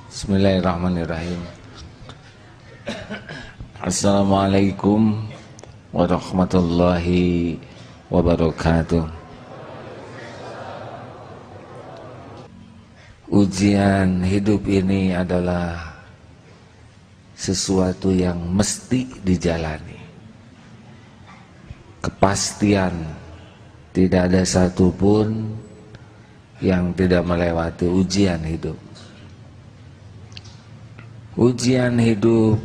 Bismillahirrahmanirrahim. Assalamualaikum warahmatullahi wabarakatuh. Ujian hidup ini adalah sesuatu yang mesti dijalani. Kepastian, tidak ada satupun yang tidak melewati ujian hidup. Ujian hidup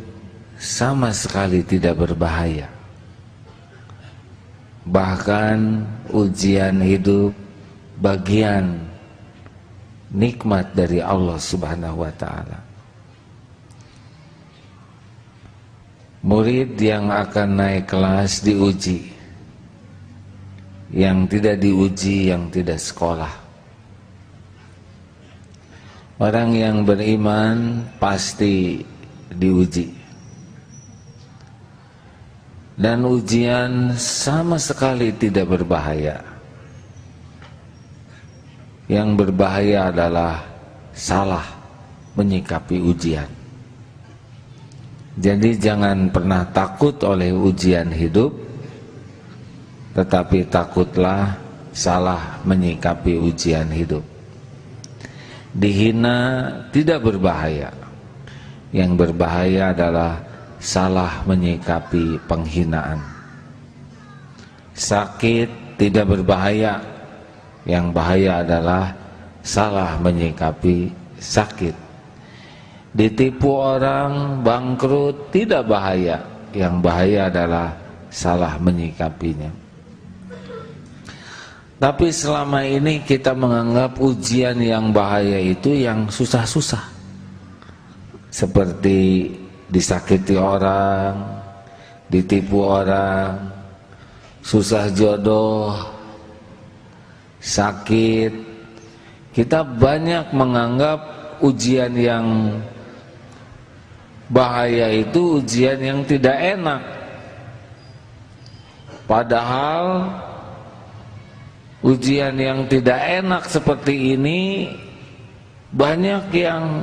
sama sekali tidak berbahaya. Bahkan ujian hidup bagian nikmat dari Allah Subhanahu wa ta'ala. Murid yang akan naik kelas diuji, yang tidak diuji yang tidak sekolah. Orang yang beriman pasti diuji. Dan ujian sama sekali tidak berbahaya. Yang berbahaya adalah salah menyikapi ujian. Jadi jangan pernah takut oleh ujian hidup, tetapi takutlah salah menyikapi ujian hidup. Dihina tidak berbahaya. Yang berbahaya adalah salah menyikapi penghinaan. Sakit tidak berbahaya. Yang bahaya adalah salah menyikapi sakit. Ditipu orang, bangkrut tidak bahaya. Yang bahaya adalah salah menyikapinya. Tapi selama ini kita menganggap ujian yang bahaya itu yang susah-susah. Seperti disakiti orang, ditipu orang, susah jodoh, sakit. Kita banyak menganggap ujian yang bahaya itu ujian yang tidak enak. Padahal ujian yang tidak enak seperti ini banyak yang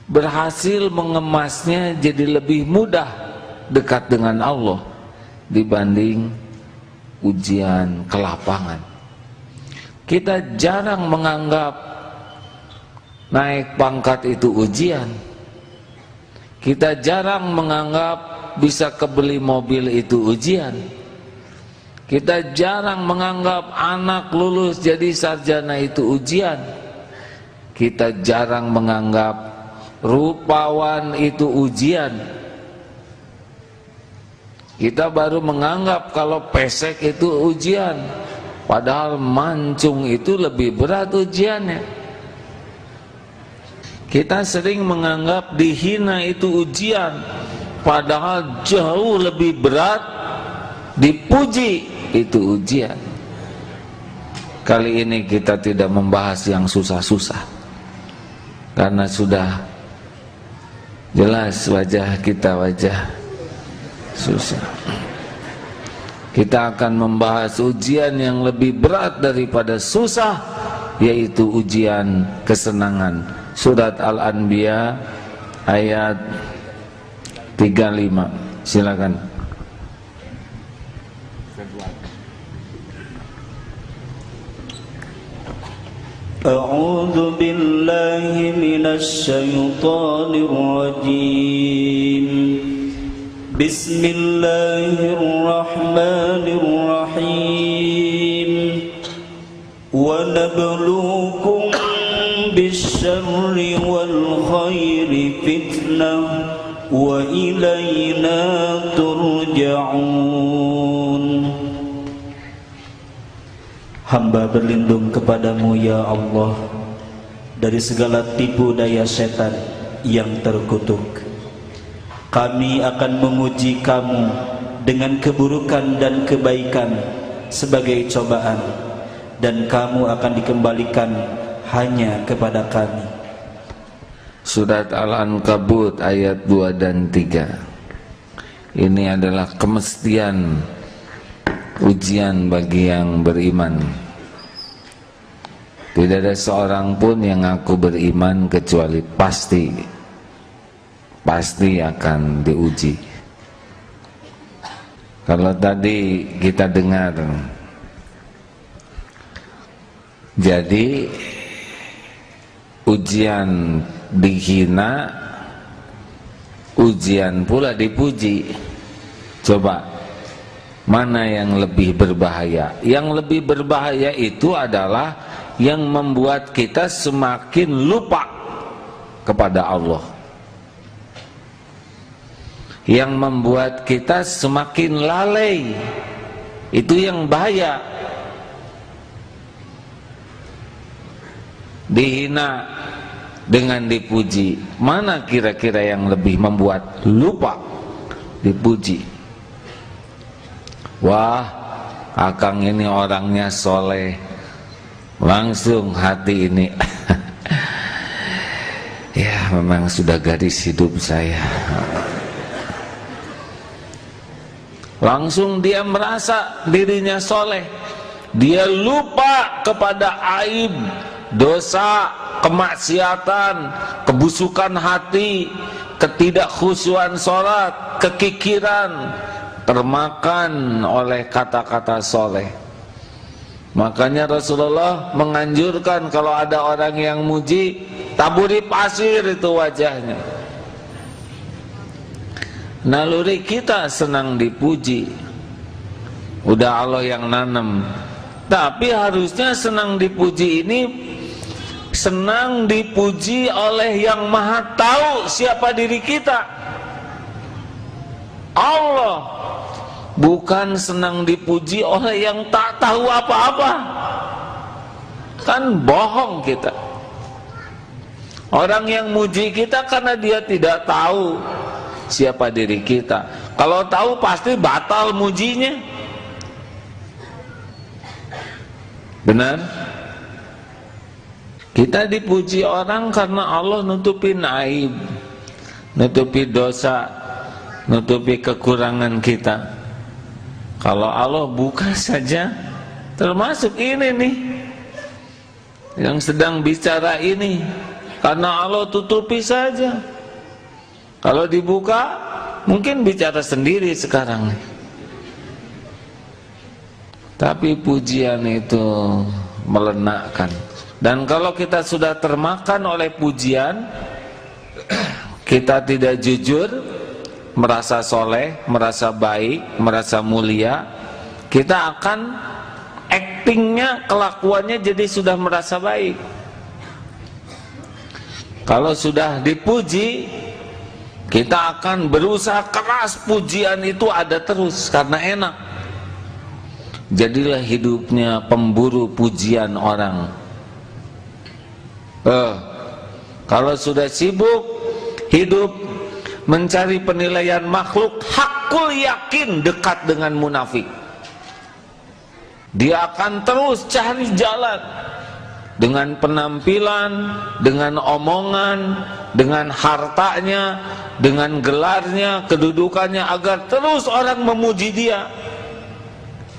berhasil mengemasnya jadi lebih mudah dekat dengan Allah dibanding ujian kelapangan. Kita jarang menganggap naik pangkat itu ujian. Kita jarang menganggap bisa kebeli mobil itu ujian. Kita jarang menganggap anak lulus jadi sarjana itu ujian. Kita jarang menganggap rupawan itu ujian. Kita baru menganggap kalau pesek itu ujian. Padahal mancung itu lebih berat ujiannya. Kita sering menganggap dihina itu ujian. Padahal jauh lebih berat dipuji itu ujian. Kali ini kita tidak membahas yang susah-susah, karena sudah jelas wajah kita wajah susah. Kita akan membahas ujian yang lebih berat daripada susah, yaitu ujian kesenangan. Surat Al-Anbiya ayat 35. Silakan. أعوذ بالله من الشيطان الرجيم بسم الله الرحمن الرحيم ونبلوكم بالشر والخير فتنة وإلينا ترجعون. Hamba berlindung kepadamu ya Allah dari segala tipu daya setan yang terkutuk. Kami akan memuji kamu dengan keburukan dan kebaikan sebagai cobaan, dan kamu akan dikembalikan hanya kepada kami. Surat Al-Ankabut ayat 2 dan 3. Ini adalah kemestian ujian bagi yang beriman. Tidak ada seorang pun yang ngaku beriman kecuali pasti akan diuji. Kalau tadi kita dengar, jadi ujian dihina, ujian pula dipuji. Coba mana yang lebih berbahaya? Yang lebih berbahaya itu adalah yang membuat kita semakin lupa kepada Allah, yang membuat kita semakin lalai. Itu yang bahaya. Dihina dengan dipuji, mana kira-kira yang lebih membuat lupa dipuji? Wah, akang ini orangnya soleh, langsung hati ini ya memang sudah garis hidup saya. Langsung dia merasa dirinya soleh, dia lupa kepada aib, dosa, kemaksiatan, kebusukan hati, ketidakkhusyuan sholat, kekikiran, termakan oleh kata-kata soleh. Makanya Rasulullah menganjurkan kalau ada orang yang muji, taburi pasir itu wajahnya. Naluri kita senang dipuji, udah Allah yang nanam. Tapi harusnya senang dipuji ini senang dipuji oleh yang maha tahu siapa diri kita, Allah. Bukan senang dipuji oleh yang tak tahu apa-apa. Kan bohong kita. Orang yang muji kita karena dia tidak tahu siapa diri kita. Kalau tahu pasti batal mujinya. Benar? Kita dipuji orang karena Allah nutupin aib, nutupi dosa, nutupi kekurangan kita. Kalau Allah buka saja, termasuk ini nih yang sedang bicara ini, karena Allah tutupi saja. Kalau dibuka, mungkin bicara sendiri sekarang nih. Tapi pujian itu melenakkan. Dan kalau kita sudah termakan oleh pujian, kita tidak jujur, merasa soleh, merasa baik, merasa mulia, kita akan aktingnya, kelakuannya jadi sudah merasa baik. Kalau sudah dipuji, kita akan berusaha keras pujian itu ada terus karena enak. Jadilah hidupnya pemburu pujian orang. Kalau sudah sibuk hidup mencari penilaian makhluk, hakul yakin dekat dengan munafik. Dia akan terus cari jalan dengan penampilan, dengan omongan, dengan hartanya, dengan gelarnya, kedudukannya, agar terus orang memuji dia.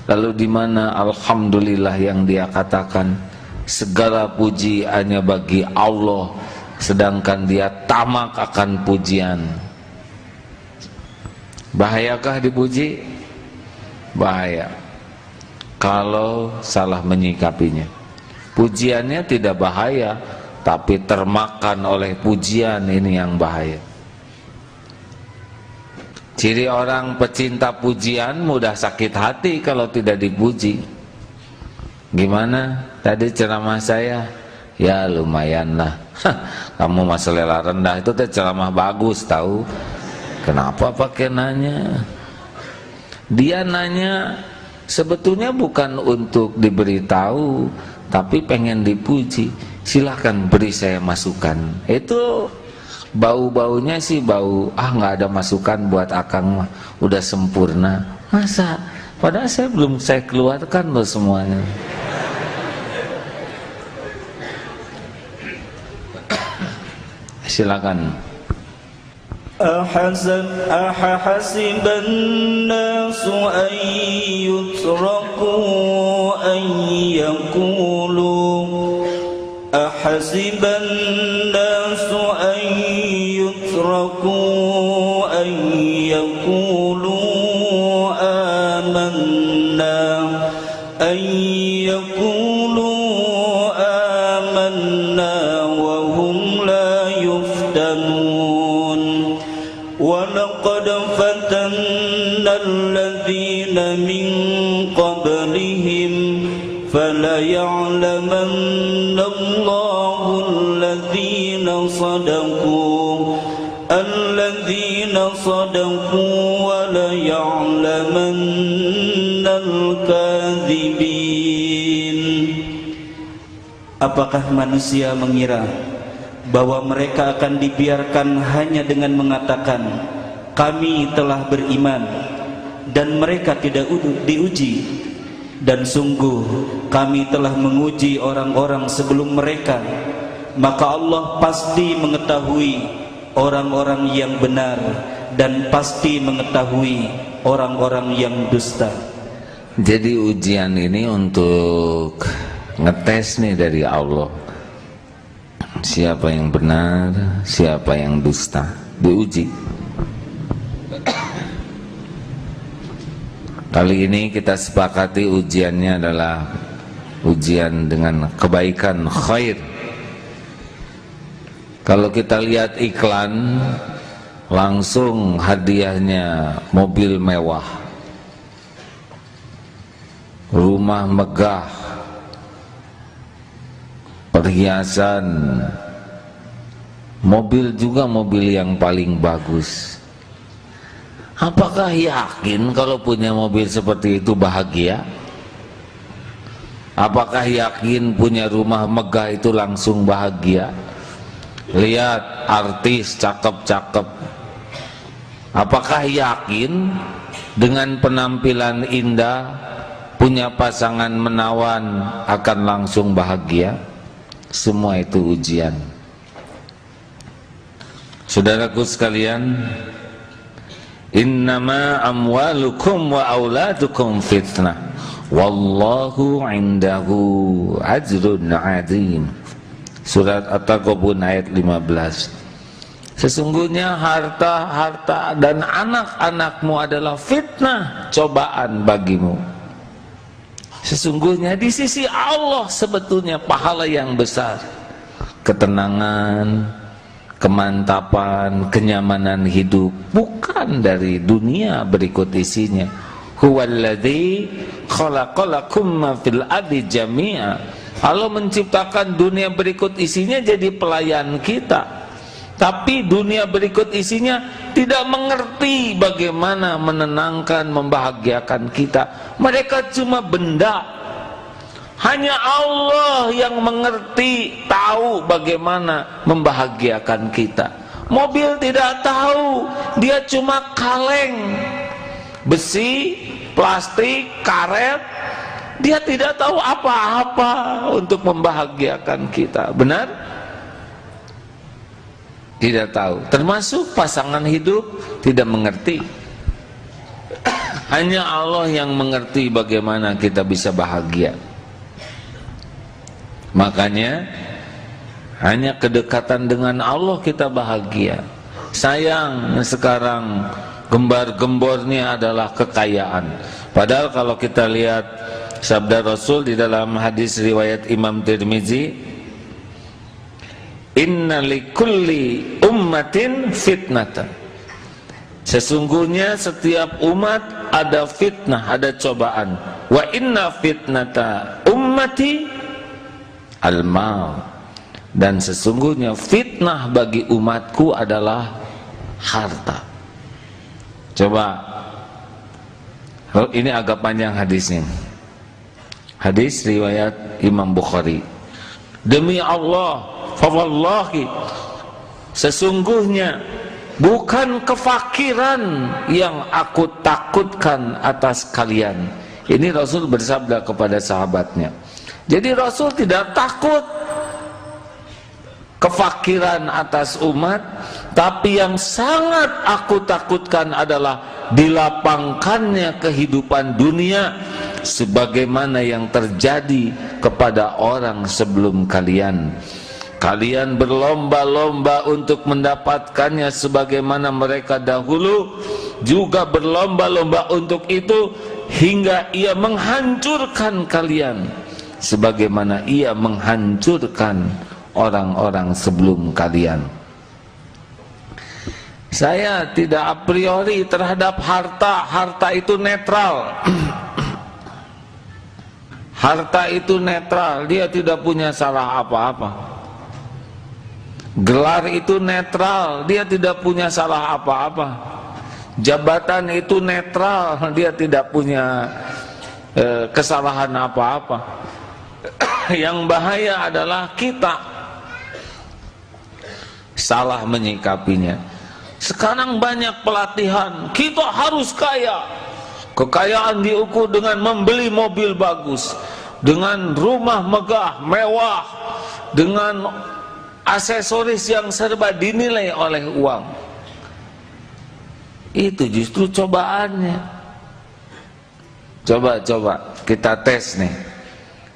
Lalu di mana alhamdulillah yang dia katakan, segala puji hanya bagi Allah, sedangkan dia tamak akan pujian. Bahayakah dipuji? Bahaya kalau salah menyikapinya. Pujiannya tidak bahaya, tapi termakan oleh pujian, ini yang bahaya. Ciri orang pecinta pujian mudah sakit hati kalau tidak dipuji. Gimana tadi ceramah saya? Ya lumayan lah. Kamu mah selera rendah, itu teh ceramah bagus tahu. Kenapa pakai nanya? Dia nanya sebetulnya bukan untuk diberitahu, tapi pengen dipuji. Silahkan beri saya masukan. Itu bau-baunya sih bau, nggak ada masukan buat akang mah, udah sempurna. Masa? Padahal saya keluarkan loh semuanya. Silakan. Ahasiban nasu an yutraku an yaqulu Ahasiban nasu an yutraku an yaqulu amanna an yaqulu amanna wa hum la yuftanun. Wa laqad fatanna alladhina min qablihim fala ya'lamanna Allahu alladhina sadaqu wa la ya'lamanna al-kadhibin. Apakah manusia mengira bahwa mereka akan dibiarkan hanya dengan mengatakan kami telah beriman dan mereka tidak diuji? Dan sungguh kami telah menguji orang-orang sebelum mereka, maka Allah pasti mengetahui orang-orang yang benar dan pasti mengetahui orang-orang yang dusta. Jadi ujian ini untuk ngetes nih dari Allah, siapa yang benar, siapa yang dusta, diuji. Kali ini kita sepakati ujiannya adalah ujian dengan kebaikan, khair. Kalau kita lihat iklan, langsung hadiahnya mobil mewah, rumah megah, perhiasan, mobil juga mobil yang paling bagus. Apakah yakin kalau punya mobil seperti itu bahagia? Apakah yakin punya rumah megah itu langsung bahagia? Lihat artis cakep-cakep. Apakah yakin dengan penampilan indah, punya pasangan menawan akan langsung bahagia? Semua itu ujian. Saudaraku sekalian, innama amwalukum wa auladukum fitnah wallahu indahu ajrun azim. Surat At-Taghabun ayat 15. Sesungguhnya harta dan anak-anakmu adalah fitnah, cobaan bagimu. Sesungguhnya di sisi Allah sebetulnya pahala yang besar, ketenangan, kemantapan, kenyamanan hidup bukan dari dunia berikut isinya. Huwallazi khalaqalakum ma fil ardi jami'a. Allah menciptakan dunia berikut isinya jadi pelayan kita, tapi dunia berikut isinya tidak mengerti bagaimana menenangkan, membahagiakan kita. Mereka cuma benda. Hanya Allah yang mengerti, tahu bagaimana membahagiakan kita. Mobil tidak tahu, dia cuma kaleng, besi, plastik, karet. Dia tidak tahu apa-apa untuk membahagiakan kita. Benar? Tidak tahu. Termasuk pasangan hidup tidak mengerti. Hanya Allah yang mengerti bagaimana kita bisa bahagia. Makanya hanya kedekatan dengan Allah kita bahagia. Sayang sekarang gembar-gembornya adalah kekayaan. Padahal kalau kita lihat sabda Rasul di dalam hadis riwayat Imam Tirmizi, inna likulli ummatin fitnatan. Sesungguhnya setiap umat ada fitnah, ada cobaan. Wa inna fitnata ummati al-mal. Dan sesungguhnya fitnah bagi umatku adalah harta. Coba, ini agak panjang hadisnya. Hadis riwayat Imam Bukhari. Demi Allah, fawallahi, sesungguhnya bukan kefakiran yang aku takutkan atas kalian. Ini Rasul bersabda kepada sahabatnya. Jadi Rasul tidak takut kefakiran atas umat, tapi yang sangat aku takutkan adalah dilapangkannya kehidupan dunia sebagaimana yang terjadi kepada orang sebelum kalian. Kalian berlomba-lomba untuk mendapatkannya sebagaimana mereka dahulu juga berlomba-lomba untuk itu, hingga ia menghancurkan kalian sebagaimana ia menghancurkan orang-orang sebelum kalian. Saya tidak a priori terhadap harta. Harta itu netral. Harta itu netral, dia tidak punya salah apa-apa. Gelar itu netral, dia tidak punya salah apa-apa. Jabatan itu netral, dia tidak punya kesalahan apa-apa. Yang bahaya adalah kita salah menyikapinya. Sekarang banyak pelatihan, kita harus kaya. Kekayaan diukur dengan membeli mobil bagus, dengan rumah megah, mewah, dengan aksesoris yang serba dinilai oleh uang. Itu justru cobaannya. Coba kita tes nih.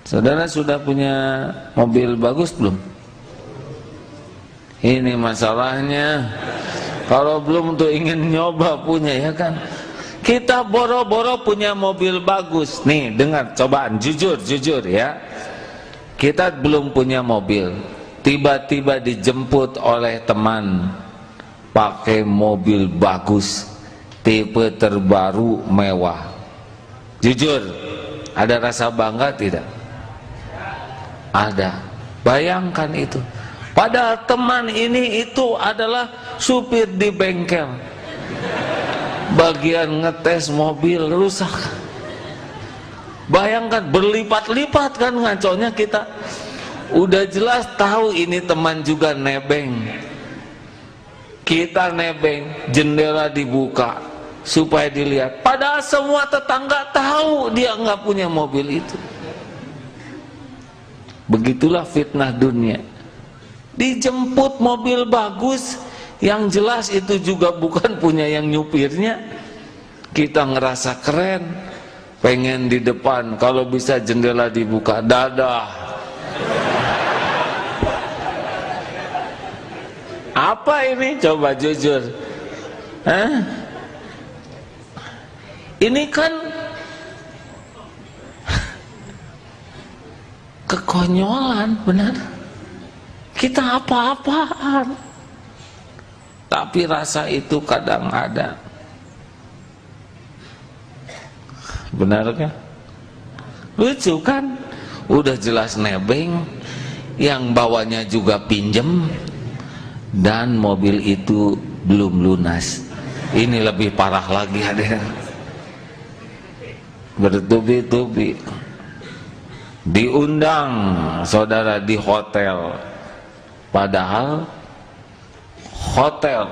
Saudara sudah punya mobil bagus belum? Ini masalahnya. Kalau belum tuh ingin nyoba punya, ya kan? Kita boro-boro punya mobil bagus. Nih, dengar cobaan, jujur ya. Kita belum punya mobil, tiba-tiba dijemput oleh teman pakai mobil bagus, tipe terbaru, mewah. Jujur, ada rasa bangga tidak? Ada. Bayangkan itu. Padahal teman ini itu adalah supir di bengkel. Bagian ngetes mobil rusak. Bayangkan berlipat-lipat kan ngaconya kita. Udah jelas tahu ini teman juga nebeng. Kita nebeng, jendela dibuka supaya dilihat. Padahal semua tetangga tahu dia nggak punya mobil itu. Begitulah fitnah dunia. Dijemput mobil bagus, yang jelas itu juga bukan punya yang nyupirnya. Kita ngerasa keren, pengen di depan, kalau bisa jendela dibuka, dadah. Apa ini? Coba jujur. Ini kan kekonyolan, benar. Kita apa-apaan, tapi rasa itu kadang ada. Benar kan? Lucu kan? Udah jelas nebeng, yang bawanya juga pinjem, dan mobil itu belum lunas. Ini lebih parah lagi, ada bertubi-tubi. Diundang saudara di hotel, padahal hotel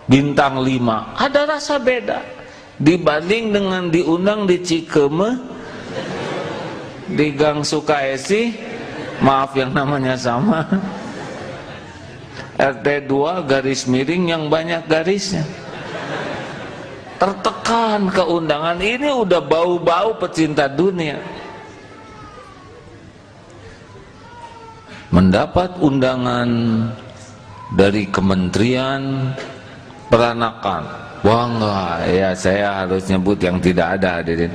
bintang 5 ada rasa beda dibanding dengan diundang di Cikeme, di Gang Sukaesi, maaf yang namanya sama, RT 2 garis miring yang banyak garisnya. Tertekan keundangan ini, udah bau-bau pecinta dunia. Mendapat undangan dari Kementerian Peranakan, bangga. Ya, saya harus nyebut yang tidak ada, hadirin.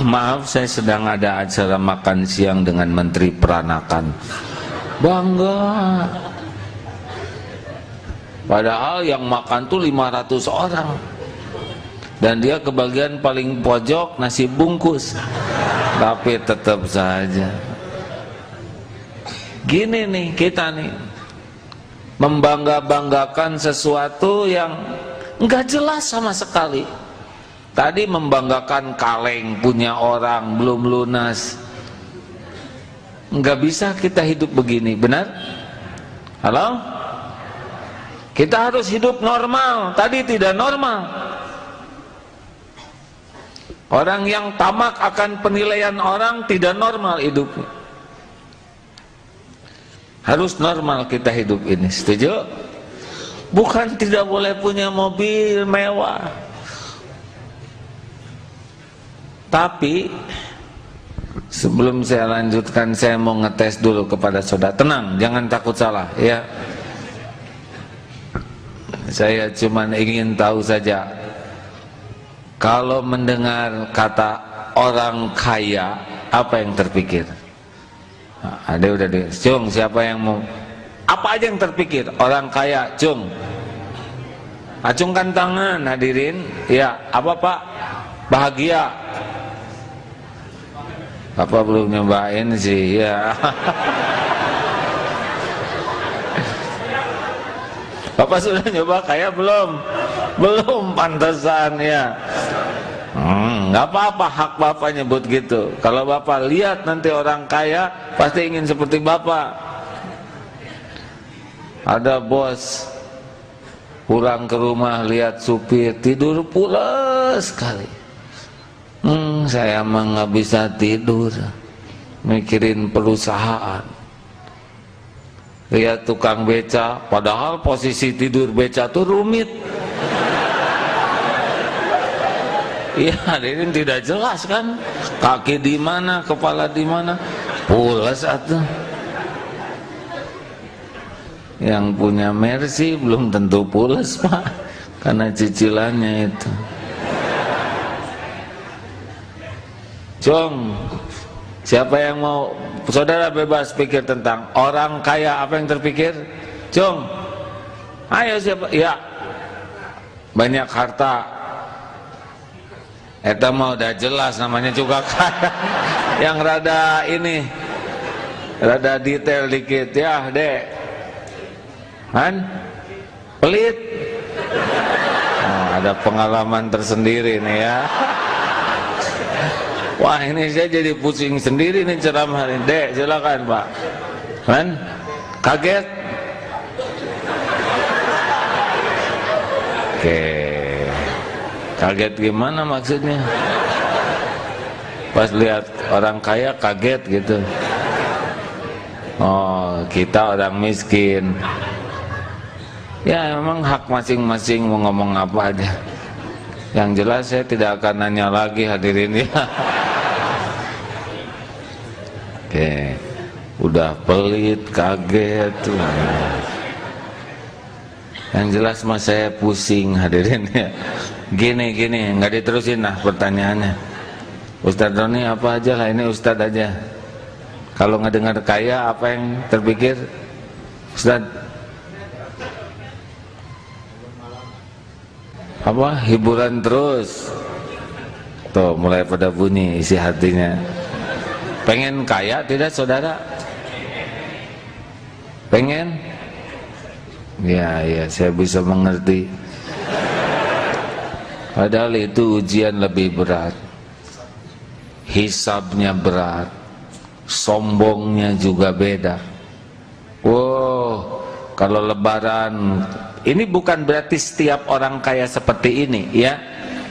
Maaf, saya sedang ada acara makan siang dengan Menteri Peranakan. Bangga. Padahal yang makan tuh 500 orang. Dan dia kebagian paling pojok, nasi bungkus. Tapi tetap saja. Gini nih kita nih, membangga-banggakan sesuatu yang enggak jelas sama sekali. Tadi membanggakan kaleng punya orang belum lunas. Enggak bisa kita hidup begini, benar? Halo? Kita harus hidup normal. Tadi tidak normal. Orang yang tamak akan penilaian orang tidak normal hidupnya. Harus normal kita hidup ini, setuju? Bukan tidak boleh punya mobil mewah, tapi Sebelum saya lanjutkan, saya mau ngetes dulu kepada saudara. Tenang, jangan takut salah ya. Saya cuma ingin tahu saja, kalau mendengar kata orang kaya, apa yang terpikir? Nah, ada udah di Cung, siapa yang mau? Apa aja yang terpikir? Orang kaya, Cung. Acungkan tangan hadirin. Ya, apa Pak? Bahagia. Bapak belum nyobain sih ya. Bapak sudah nyoba kaya belum? Belum, pantesan ya. Nggak apa-apa, hak Bapak nyebut gitu. Kalau Bapak lihat nanti orang kaya, pasti ingin seperti Bapak. Ada bos pulang ke rumah lihat supir tidur pulas sekali. Saya mah nggak bisa tidur, mikirin perusahaan. Lihat tukang beca, padahal posisi tidur beca tuh rumit. Iya, ini tidak jelas kan? Kaki di mana, kepala di mana? Pulas atuh. Yang punya Mercy belum tentu pulas Pak, karena cicilannya itu. Cung, siapa yang mau? Saudara bebas pikir tentang orang kaya, apa yang terpikir? Cung, ayo siapa? Ya, banyak harta. Eta mah udah jelas namanya juga kaya. Yang rada ini, rada detail dikit ya, Dek. Kan? Pelit. Nah, ada pengalaman tersendiri nih ya. Wah, ini saya jadi pusing sendiri nih ceramah ini. Dek, silakan Pak. Kan? Kaget? Oke. Kaget gimana maksudnya? Pas lihat orang kaya kaget gitu. Oh, kita orang miskin. Ya, memang hak masing-masing mau ngomong apa aja. Yang jelas saya tidak akan nanya lagi hadirin ya. Oke, udah pelit, kaget tuh. Yang jelas mas saya pusing hadirin ya. Gini, nggak diterusin lah pertanyaannya. Ustadz Roni apa aja lah, ini Ustadz aja. Kalau nggak dengar kaya, apa yang terpikir Ustadz? Apa? Hiburan terus. Tuh mulai pada bunyi isi hatinya. Pengen kaya tidak saudara? Pengen? Ya, saya bisa mengerti. Padahal itu ujian lebih berat, hisabnya berat, sombongnya juga beda. Wow, kalau lebaran, ini bukan berarti setiap orang kaya seperti ini ya.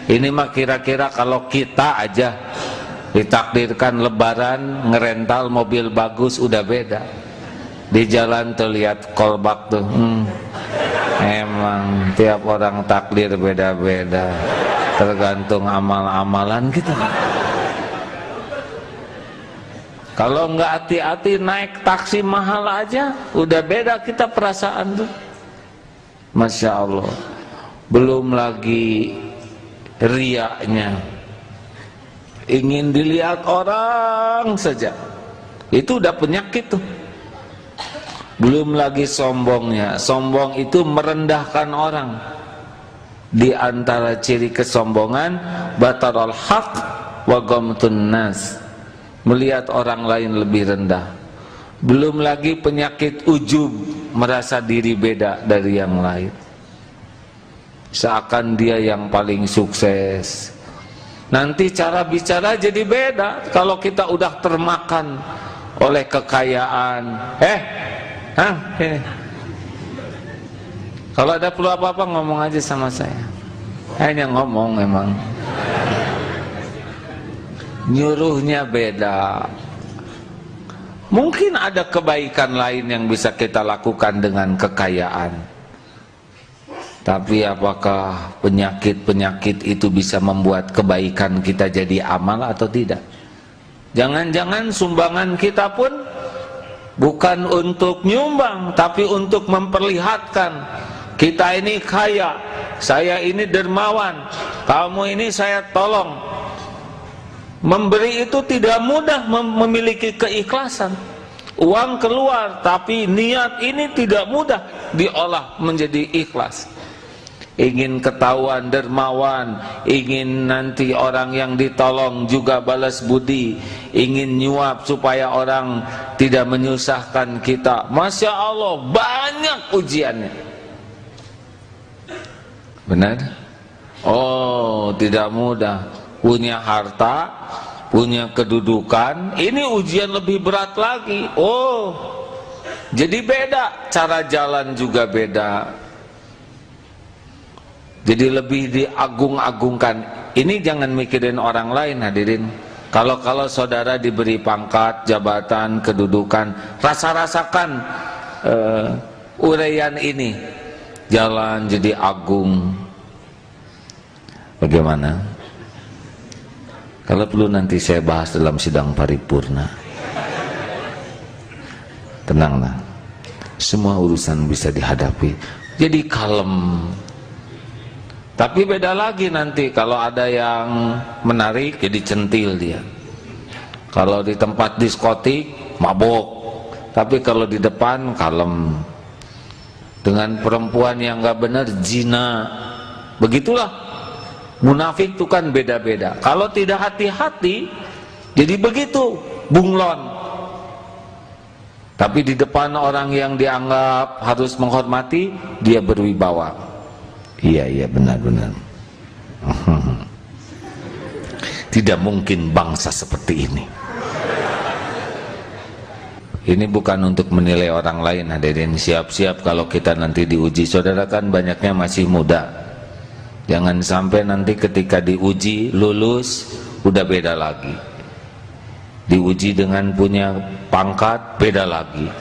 Ini mah kira-kira kalau kita aja ditakdirkan lebaran ngerental mobil bagus udah beda. Di jalan tuh lihat kolbak tuh. Emang tiap orang takdir beda-beda, tergantung amal-amalan kita. Kalau nggak hati-hati naik taksi mahal aja udah beda kita perasaan tuh. Masya Allah. Belum lagi riaknya, ingin dilihat orang saja, itu udah penyakit tuh. Belum lagi sombongnya, sombong itu merendahkan orang. Di antara ciri kesombongan, batarul haq wa ghamtun nas, melihat orang lain lebih rendah. Belum lagi penyakit ujub, merasa diri beda dari yang lain, seakan dia yang paling sukses. Nanti cara bicara jadi beda kalau kita udah termakan oleh kekayaan. Ini. Kalau ada perlu apa-apa ngomong aja sama saya. Hanya ngomong emang. Nyuruhnya beda. Mungkin ada kebaikan lain yang bisa kita lakukan dengan kekayaan. Tapi apakah penyakit-penyakit itu bisa membuat kebaikan kita jadi amal atau tidak? Jangan-jangan sumbangan kita pun bukan untuk nyumbang, tapi untuk memperlihatkan kita ini kaya, saya ini dermawan, kamu ini saya tolong. Memberi itu tidak mudah, memiliki keikhlasan. Uang keluar, tapi niat ini tidak mudah diolah menjadi ikhlas. Ingin ketahuan dermawan, ingin nanti orang yang ditolong juga balas budi, ingin nyuap supaya orang tidak menyusahkan kita. Masya Allah, banyak ujiannya. Benar? Oh, tidak mudah. Punya harta, punya kedudukan, ini ujian lebih berat lagi. Oh, jadi beda, cara jalan juga beda. Jadi lebih diagung-agungkan. Ini jangan mikirin orang lain, hadirin. Kalau saudara diberi pangkat, jabatan, kedudukan, rasakan uraian ini, jalan jadi agung. Bagaimana? Kalau perlu nanti saya bahas dalam sidang paripurna. Tenanglah, semua urusan bisa dihadapi. Jadi kalem. Tapi beda lagi nanti kalau ada yang menarik jadi centil dia. Kalau di tempat diskotik mabok, tapi kalau di depan kalem. Dengan perempuan yang gak benar zina. Begitulah. Munafik itu kan beda-beda. Kalau tidak hati-hati, jadi begitu, bunglon. Tapi di depan orang yang dianggap harus menghormati, dia berwibawa. Iya, benar-benar. Tidak mungkin bangsa seperti ini. Ini bukan untuk menilai orang lain, hadirin. Siap-siap kalau kita nanti diuji. Saudara kan banyaknya masih muda. Jangan sampai nanti ketika diuji lulus udah beda lagi. Diuji dengan punya pangkat beda lagi,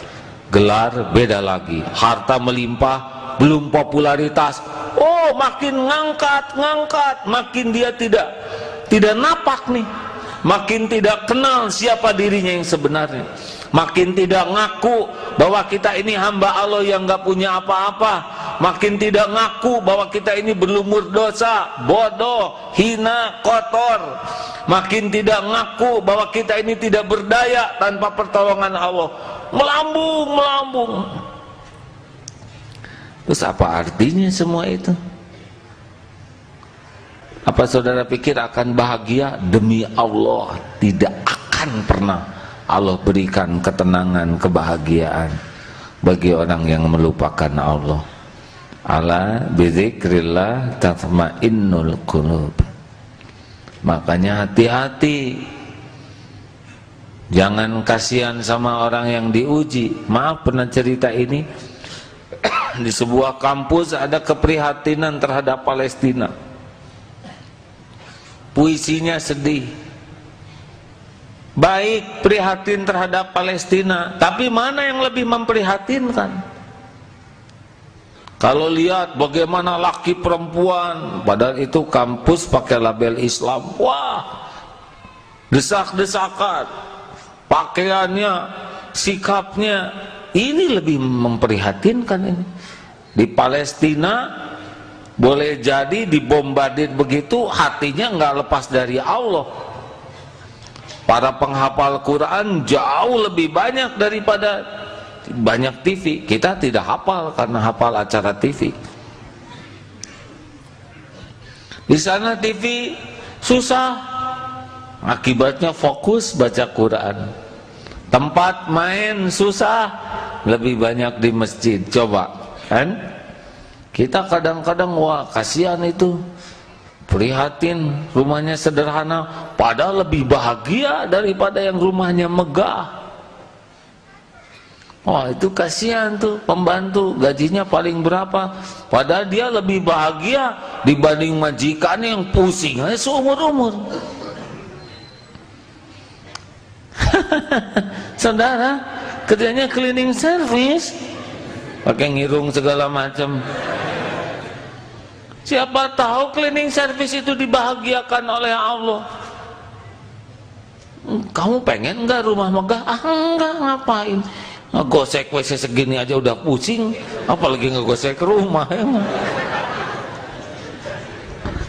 gelar beda lagi, harta melimpah, belum popularitas. Oh, makin ngangkat, makin dia tidak napak nih. Makin tidak kenal siapa dirinya yang sebenarnya. Makin tidak ngaku bahwa kita ini hamba Allah yang gak punya apa-apa. Makin tidak ngaku bahwa kita ini berlumur dosa, bodoh, hina, kotor. Makin tidak ngaku bahwa kita ini tidak berdaya tanpa pertolongan Allah. Melambung. Terus apa artinya semua itu? Apa saudara pikir akan bahagia? Demi Allah, tidak akan pernah Allah berikan ketenangan, kebahagiaan bagi orang yang melupakan Allah. Ala bizikrillah tatma'innul qulub. Makanya hati-hati, jangan kasihan sama orang yang diuji. Maaf, pernah cerita ini. Di sebuah kampus ada keprihatinan terhadap Palestina. Puisinya sedih. Baik, prihatin terhadap Palestina, tapi mana yang lebih memprihatinkan? Kalau lihat bagaimana laki perempuan, padahal itu kampus pakai label Islam, wah, desak-desakan, pakaiannya, sikapnya, ini lebih memprihatinkan ini. Di Palestina boleh jadi dibombardir begitu, hatinya nggak lepas dari Allah. Para penghafal Quran jauh lebih banyak daripada banyak TV. Kita tidak hafal karena hafal acara TV. Di sana TV susah, akibatnya fokus baca Quran. Tempat main susah, lebih banyak di masjid. Coba, kan? Kita kadang-kadang wah kasihan itu. Prihatin, rumahnya sederhana, padahal lebih bahagia daripada yang rumahnya megah. Wah, itu kasihan tuh pembantu, gajinya paling berapa, padahal dia lebih bahagia dibanding majikannya yang pusing aja seumur-umur. Saudara, kerjanya cleaning service, pakai ngirung segala macam. Siapa tahu cleaning service itu dibahagiakan oleh Allah. Kamu pengen nggak rumah megah? Ah enggak, ngapain? Ngegosek WC segini aja udah pusing, apalagi ngegosek rumah ya.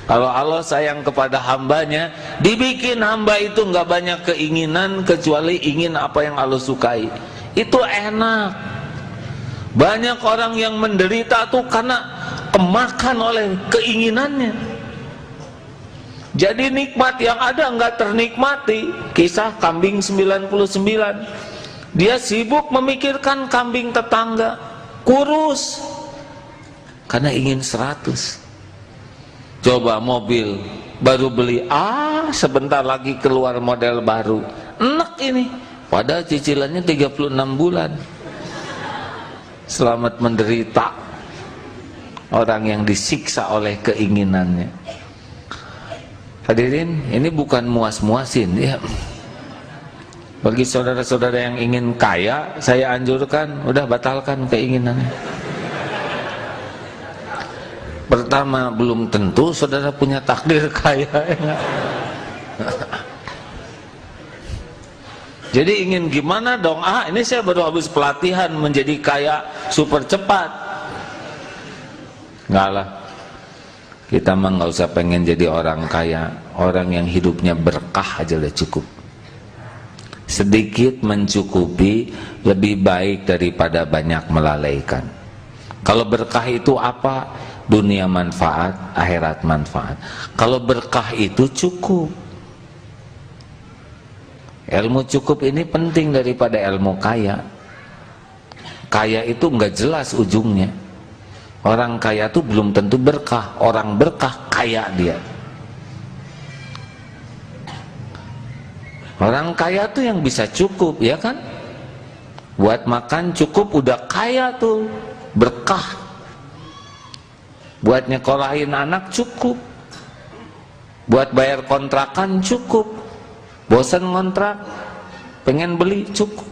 Kalau Allah sayang kepada hambanya, dibikin hamba itu nggak banyak keinginan kecuali ingin apa yang Allah sukai. Itu enak. Banyak orang yang menderita tuh karena kemakan oleh keinginannya. Jadi nikmat yang ada nggak ternikmati. Kisah kambing 99. Dia sibuk memikirkan kambing tetangga, kurus karena ingin 100. Coba mobil baru beli, sebentar lagi keluar model baru, enak ini, padahal cicilannya 36 bulan. Selamat menderita orang yang disiksa oleh keinginannya. Hadirin, ini bukan muas-muasin ya. Bagi saudara-saudara yang ingin kaya, saya anjurkan udah batalkan keinginannya. Pertama, belum tentu saudara punya takdir kaya ya. Jadi ingin gimana dong? Ini saya baru habis pelatihan menjadi kaya super cepat. Enggak lah. Kita mah nggak usah pengen jadi orang kaya. Orang yang hidupnya berkah aja udah cukup. Sedikit mencukupi lebih baik daripada banyak melalaikan. Kalau berkah itu apa? Dunia manfaat, akhirat manfaat. Kalau berkah itu cukup. Ilmu cukup ini penting daripada ilmu kaya. Kaya itu nggak jelas ujungnya. Orang kaya itu belum tentu berkah. Orang berkah kaya dia. Orang kaya tuh yang bisa cukup, ya kan? Buat makan cukup udah kaya tuh, berkah. Buat nyekolahin anak cukup. Buat bayar kontrakan cukup. Bosan ngontrak, pengen beli cukup.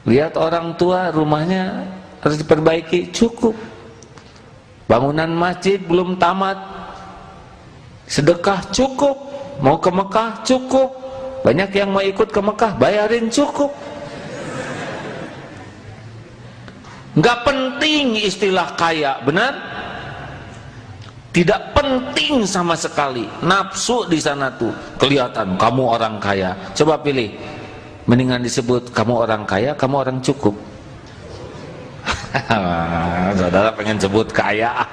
Lihat orang tua rumahnya harus diperbaiki, cukup. Bangunan masjid belum tamat, sedekah cukup. Mau ke Mekah cukup. Banyak yang mau ikut ke Mekah, bayarin cukup. Nggak penting istilah kaya, benar? Tidak penting sama sekali. Nafsu di sana tuh kelihatan kamu orang kaya. Coba pilih. Mendingan disebut kamu orang kaya, kamu orang cukup. Saudara pengen sebut kaya,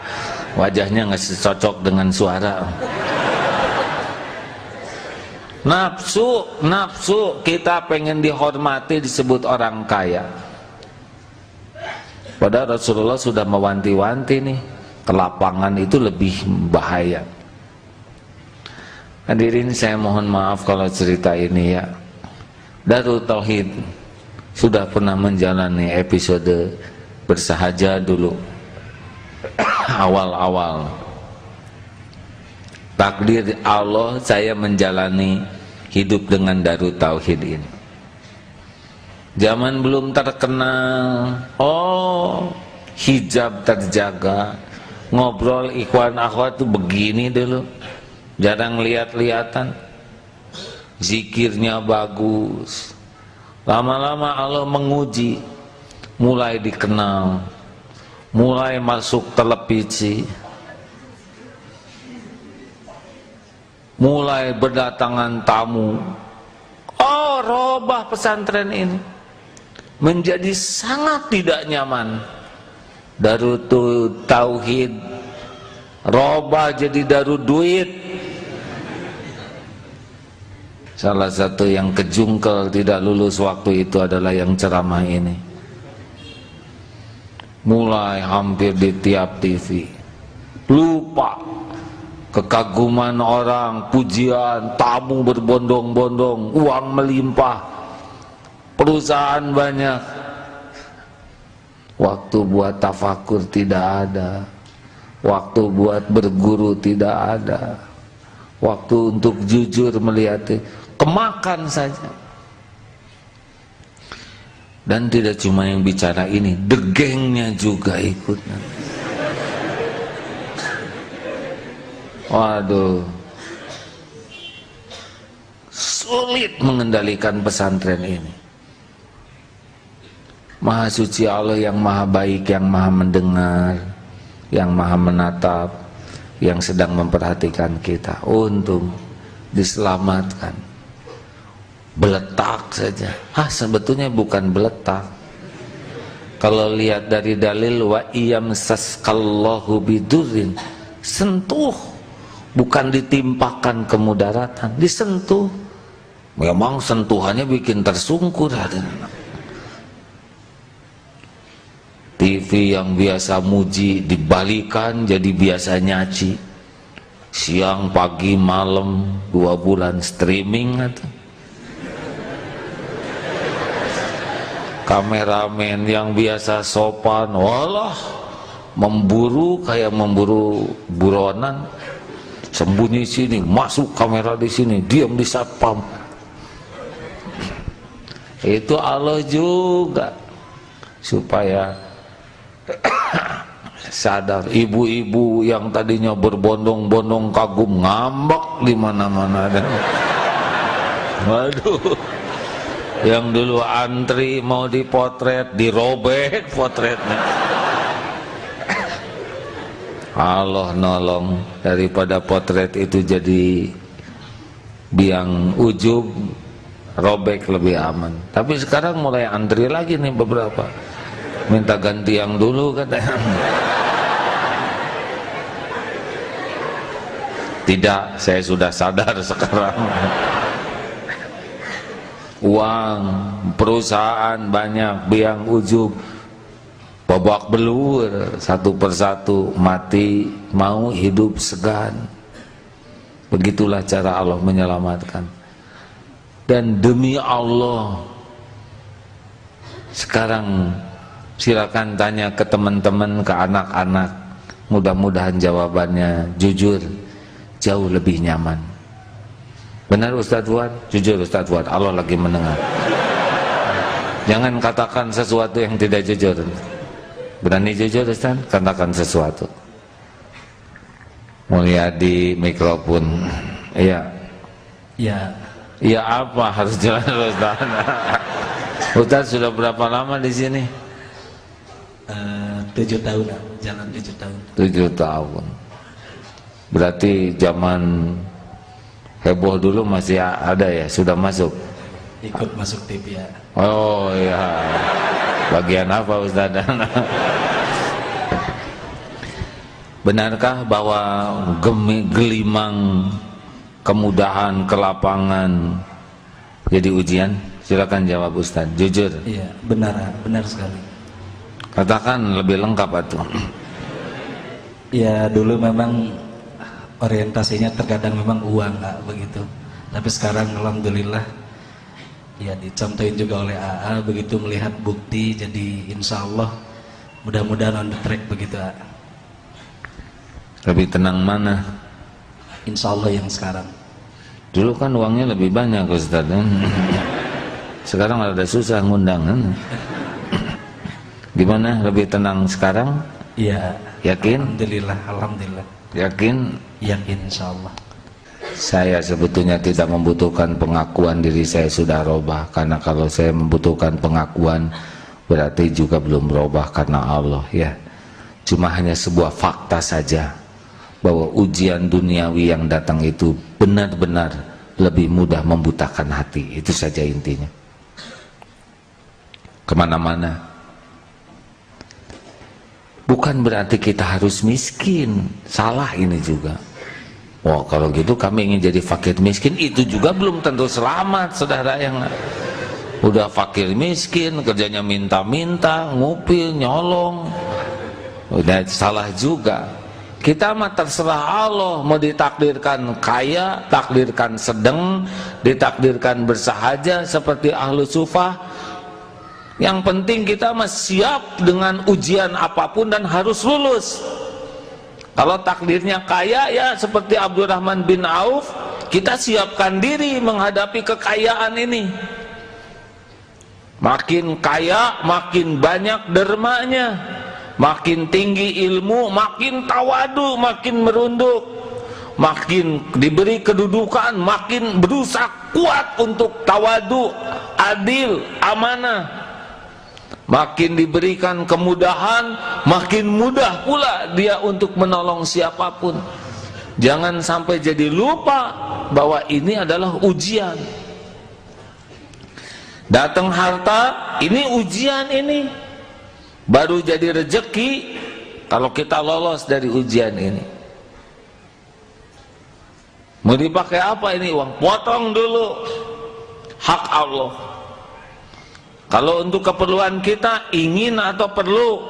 wajahnya nggak cocok dengan suara. Nafsu kita pengen dihormati disebut orang kaya. Padahal Rasulullah sudah mewanti-wanti nih, kelapangan itu lebih bahaya. Hadirin, saya mohon maaf kalau cerita ini ya. Darut Tauhid sudah pernah menjalani episode bersahaja dulu. Awal-awal takdir Allah saya menjalani hidup dengan Darut Tauhid ini. Zaman belum terkenal, hijab terjaga, ngobrol ikhwan akhwat tuh begini dulu, jarang lihat-lihatan, zikirnya bagus. Lama-lama Allah menguji, mulai dikenal, mulai masuk televisi, mulai berdatangan tamu. Robah pesantren ini menjadi sangat tidak nyaman. Darut Tauhid robah jadi darut duit. Salah satu yang kejungkel tidak lulus waktu itu adalah yang ceramah ini. Mulai hampir di tiap TV, lupa kekaguman orang, pujian, tamu berbondong-bondong, uang melimpah, perusahaan banyak. Waktu buat tafakur tidak ada, waktu buat berguru tidak ada, waktu untuk jujur melihat, kemakan saja. Dan tidak cuma yang bicara ini, degengnya juga ikut. Waduh, sulit mengendalikan pesantren ini. Maha suci Allah yang maha baik, yang maha mendengar, yang maha menatap, yang sedang memperhatikan kita. Untung diselamatkan. Beletak saja. Sebetulnya bukan beletak. Kalau lihat dari dalil wa iyamsaskallahu bidurrin, sentuh, bukan ditimpakan kemudaratan, disentuh. Memang sentuhannya bikin tersungkur. TV yang biasa muji dibalikan jadi biasa nyaci. Siang, pagi, malam, 2 bulan streaming atau kameramen yang biasa sopan, walah memburu kayak memburu buronan, sembunyi sini, masuk kamera di sini, diam di satpam. Itu Allah juga supaya sadar. Ibu-ibu yang tadinya berbondong-bondong kagum ngambek di mana-mana. Waduh, yang dulu antri mau dipotret dirobek potretnya. Allah nolong, daripada potret itu jadi biang ujub, robek lebih aman. Tapi sekarang mulai antri lagi nih beberapa, minta ganti yang dulu katanya. Tidak, saya sudah sadar sekarang. Uang, perusahaan banyak, biang ujub, babak belur, satu persatu mati, mau hidup segan. Begitulah cara Allah menyelamatkan. Dan demi Allah, sekarang silakan tanya ke teman-teman, ke anak-anak, mudah-mudahan jawabannya jujur, jauh lebih nyaman. Benar Ustadz Fuad? Jujur Ustadz Fuad, Allah lagi mendengar. Jangan katakan sesuatu yang tidak jujur. Berani jujur Ustadz? Katakan sesuatu. Mulia di mikrofon. Iya. Ya. Iya apa? Harus jelas Ustadz. Ustadz sudah berapa lama di sini? 7 tahun, jalan 7 tahun. 7 tahun. Berarti zaman heboh dulu masih ada ya, sudah masuk? Ikut masuk TV ya. Oh iya. Bagian apa Ustaz? Benarkah bahwa gelimang kemudahan ke lapangan jadi ujian? Silakan jawab Ustaz, jujur. Iya, benar sekali. Katakan lebih lengkap atuh. Ya dulu memang orientasinya terkadang memang uang, nggak begitu. Tapi sekarang alhamdulillah ya dicontohin juga oleh AA, begitu melihat bukti, jadi insya Allah mudah-mudahan on the track begitu AA. Lebih tenang mana? Insya Allah yang sekarang. Dulu kan uangnya lebih banyak Ustaz. Sekarang ada susah ngundang. Gimana, lebih tenang sekarang? Iya. Yakin? Alhamdulillah. Yakin? Yakin insya Allah. Saya sebetulnya tidak membutuhkan pengakuan diri saya sudah robah, karena kalau saya membutuhkan pengakuan berarti juga belum berubah karena Allah ya. Cuma hanya sebuah fakta saja bahwa ujian duniawi yang datang itu benar-benar lebih mudah membutakan hati. Itu saja intinya. Kemana-mana. Bukan berarti kita harus miskin. Salah ini juga. Wah, kalau gitu kami ingin jadi fakir miskin, itu juga belum tentu selamat, saudara yang udah fakir miskin, kerjanya minta-minta, ngupil, nyolong. Udah salah juga. Kita mah terserah Allah, mau ditakdirkan kaya, takdirkan sedang, ditakdirkan bersahaja seperti ahlu sufah. Yang penting kita mah siap dengan ujian apapun dan harus lulus. Kalau takdirnya kaya ya seperti Abdurrahman bin Auf, kita siapkan diri menghadapi kekayaan ini. Makin kaya, makin banyak dermanya, makin tinggi ilmu, makin tawadu, makin merunduk. makin diberi kedudukan, makin berusaha kuat untuk tawadu, adil, amanah. Makin diberikan kemudahan, makin mudah pula dia untuk menolong siapapun. Jangan sampai jadi lupa bahwa ini adalah ujian. Datang harta, ini ujian ini. Baru jadi rezeki kalau kita lolos dari ujian ini. Mau dipakai apa ini uang? Potong dulu. Hak Allah. Kalau untuk keperluan kita, ingin atau perlu?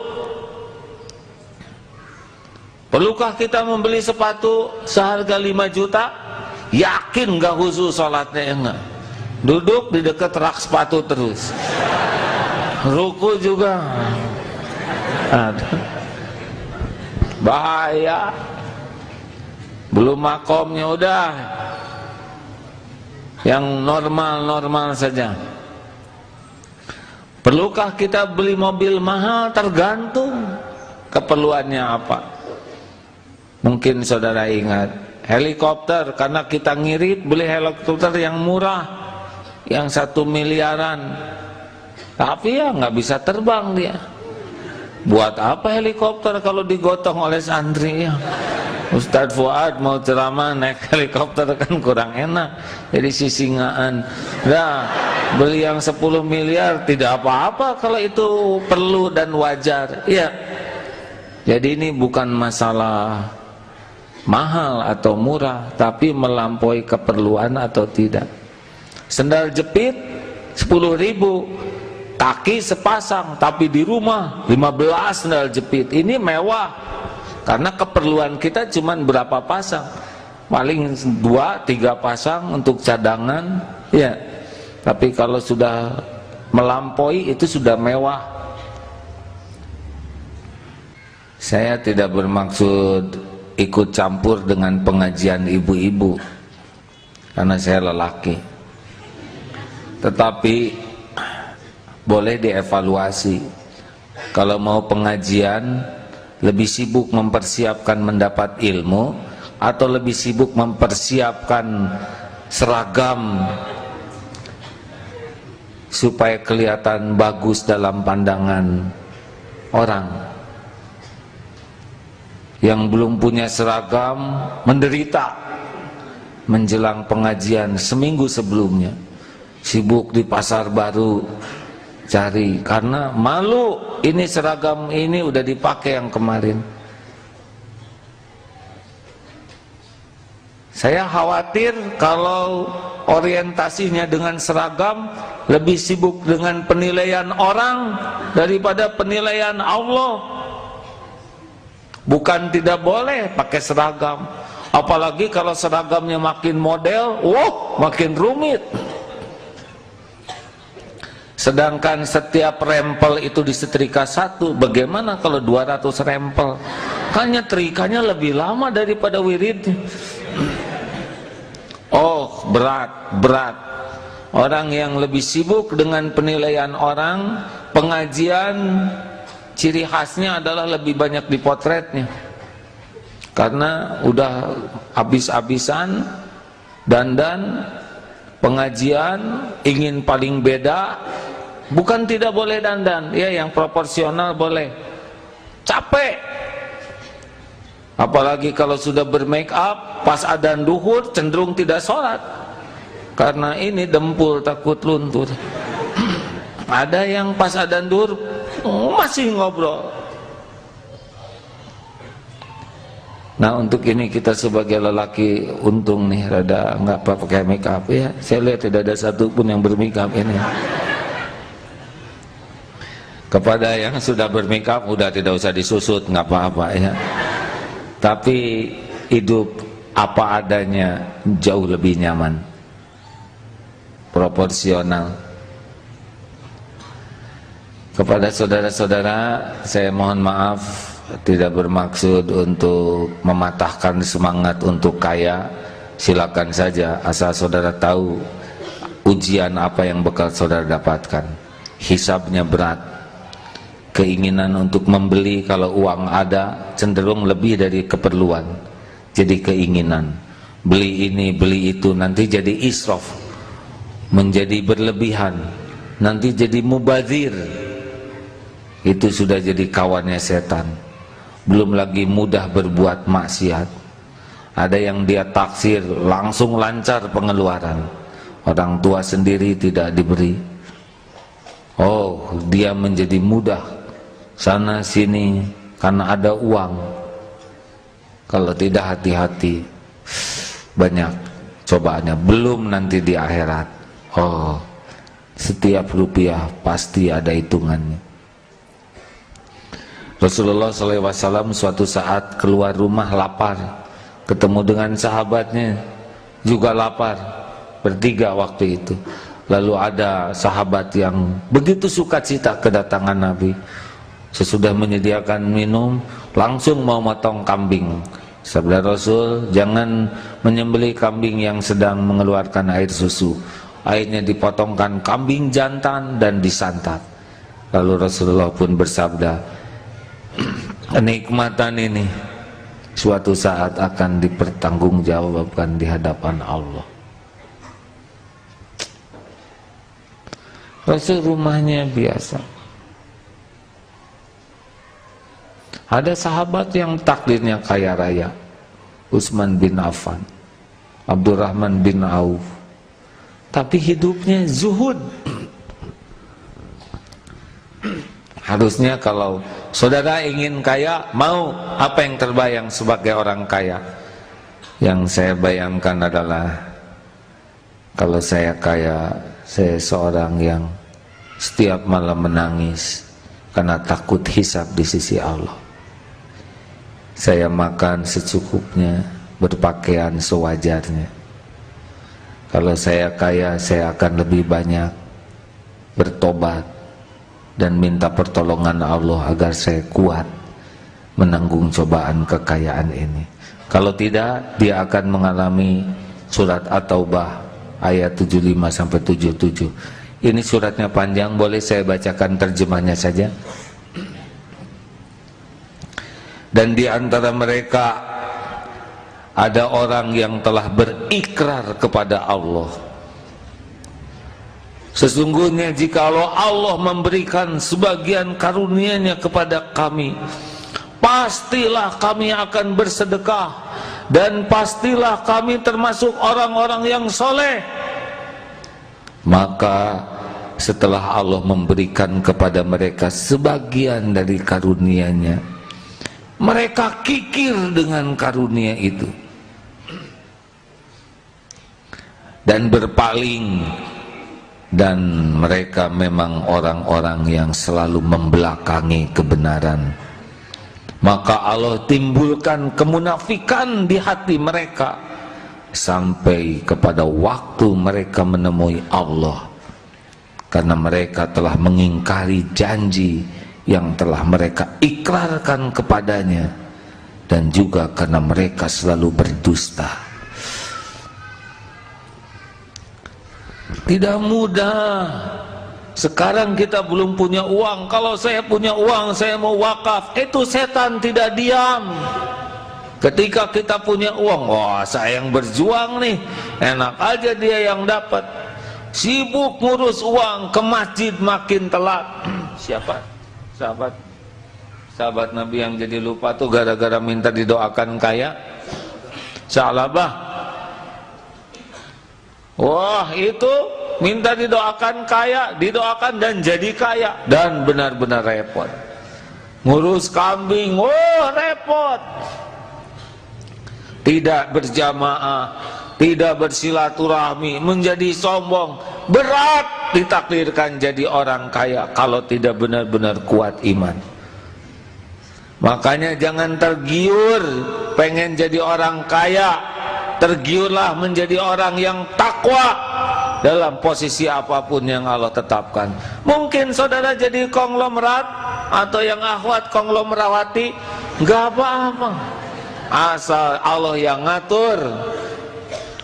Perlukah kita membeli sepatu seharga 5 juta? Yakin gak khusus sholatnya? Enggak. Duduk di dekat rak sepatu terus. Ruku juga. Ada. Bahaya. Belum makomnya udah. Yang normal-normal saja. Perlukah kita beli mobil mahal? Tergantung keperluannya apa. Mungkin saudara ingat helikopter, karena kita ngirit beli helikopter yang murah, yang 1 miliaran, tapi ya nggak bisa terbang dia. Buat apa helikopter kalau digotong oleh santri ya? Ustadz Fuad mau ceramah naik helikopter kan kurang enak, jadi sisingaan. Nah, beli yang 10 miliar tidak apa-apa kalau itu perlu dan wajar. Ya. Jadi ini bukan masalah mahal atau murah, tapi melampaui keperluan atau tidak. Sendal jepit 10.000, kaki sepasang, tapi di rumah 15 sendal jepit. Ini mewah. Karena keperluan kita cuma berapa pasang, paling 2-3 pasang untuk cadangan, ya. Tapi kalau sudah melampaui itu sudah mewah. Saya tidak bermaksud ikut campur dengan pengajian ibu-ibu, karena saya lelaki. Tetapi boleh dievaluasi. Kalau mau pengajian, lebih sibuk mempersiapkan mendapat ilmu atau lebih sibuk mempersiapkan seragam supaya kelihatan bagus dalam pandangan orang? Yang belum punya seragam menderita menjelang pengajian seminggu sebelumnya, sibuk di pasar baru cari, karena malu ini seragam ini udah dipakai yang kemarin. Saya khawatir kalau orientasinya dengan seragam, lebih sibuk dengan penilaian orang daripada penilaian Allah. Bukan tidak boleh pakai seragam, apalagi kalau seragamnya makin model, makin rumit. Sedangkan setiap rempel itu disetrika 1, bagaimana kalau 200 rempel? Kan nyetrikanya lebih lama daripada wirid. Oh, berat. Orang yang lebih sibuk dengan penilaian orang, pengajian ciri khasnya adalah lebih banyak dipotretnya. Karena udah habis-habisan dandan, pengajian ingin paling beda. Bukan tidak boleh dandan, ya, yang proporsional boleh. Capek. Apalagi kalau sudah bermake up, pas adzan duhur cenderung tidak sholat. Karena ini dempul takut luntur. Ada yang pas adzan duhur masih ngobrol. Nah, untuk ini kita sebagai lelaki untung nih rada nggak pakai make up ya. Saya lihat tidak ada satupun yang bermake up ini. Kepada yang sudah bermikap udah tidak usah disusut, nggak apa-apa ya. Tapi hidup apa adanya jauh lebih nyaman, proporsional. Kepada saudara-saudara, saya mohon maaf, tidak bermaksud untuk mematahkan semangat untuk kaya. Silakan saja, asal saudara tahu ujian apa yang bakal saudara dapatkan. Hisabnya berat. Keinginan untuk membeli kalau uang ada cenderung lebih dari keperluan. jadi keinginan, beli ini beli itu, nanti jadi israf, menjadi berlebihan, nanti jadi mubazir. Itu sudah jadi kawannya setan. Belum lagi mudah berbuat maksiat. Ada yang dia taksir langsung lancar pengeluaran, orang tua sendiri tidak diberi. Oh, dia menjadi mudah sana sini karena ada uang. Kalau tidak hati-hati, banyak cobaannya. Belum nanti di akhirat. Oh, setiap rupiah pasti ada hitungannya. Rasulullah SAW suatu saat keluar rumah lapar, ketemu dengan sahabatnya juga lapar, bertiga waktu itu. Lalu ada sahabat yang begitu sukacita kedatangan Nabi. Sesudah menyediakan minum, langsung mau motong kambing. Sabda Rasul, jangan menyembelih kambing yang sedang mengeluarkan air susu. Akhirnya dipotongkan kambing jantan dan disantap. Lalu Rasulullah pun bersabda, kenikmatan ini suatu saat akan dipertanggungjawabkan di hadapan Allah. Rasul rumahnya biasa. Ada sahabat yang takdirnya kaya raya, Utsman bin Affan, Abdurrahman bin Auf, tapi hidupnya zuhud. Harusnya kalau saudara ingin kaya, mau apa yang terbayang sebagai orang kaya? Yang saya bayangkan adalah, kalau saya kaya, saya seorang yang setiap malam menangis karena takut hisab di sisi Allah. Saya makan secukupnya, berpakaian sewajarnya. Kalau saya kaya, saya akan lebih banyak bertobat dan minta pertolongan Allah agar saya kuat menanggung cobaan kekayaan ini. Kalau tidak, dia akan mengalami surat At-Taubah ayat 75 sampai 77. Ini suratnya panjang, boleh saya bacakan terjemahnya saja. Dan di antara mereka ada orang yang telah berikrar kepada Allah, sesungguhnya jikalau Allah memberikan sebagian karunia-Nya kepada kami, pastilah kami akan bersedekah dan pastilah kami termasuk orang-orang yang soleh. Maka setelah Allah memberikan kepada mereka sebagian dari karunia-Nya, mereka kikir dengan karunia itu dan berpaling. Dan mereka memang orang-orang yang selalu membelakangi kebenaran. Maka Allah timbulkan kemunafikan di hati mereka sampai kepada waktu mereka menemui Allah, karena mereka telah mengingkari janji yang telah mereka ikrarkan kepadanya, dan juga karena mereka selalu berdusta. Tidak mudah. Sekarang kita belum punya uang. Kalau saya punya uang, saya mau wakaf. Itu setan tidak diam. Ketika kita punya uang, wah saya yang berjuang nih, enak aja dia yang dapat. Sibuk ngurus uang, ke masjid makin telat. Siapa? Sahabat Nabi yang jadi lupa tuh gara-gara minta didoakan kaya. Sa'labah. Wah, itu minta didoakan kaya, didoakan dan jadi kaya, dan benar-benar repot. Ngurus kambing, wah repot. Tidak berjamaah, tidak bersilaturahmi, menjadi sombong. Berat ditakdirkan jadi orang kaya kalau tidak benar-benar kuat iman. Makanya jangan tergiur pengen jadi orang kaya. Tergiurlah menjadi orang yang takwa dalam posisi apapun yang Allah tetapkan. Mungkin saudara jadi konglomerat atau yang akhwat konglomerawati, nggak apa-apa, asal Allah yang ngatur.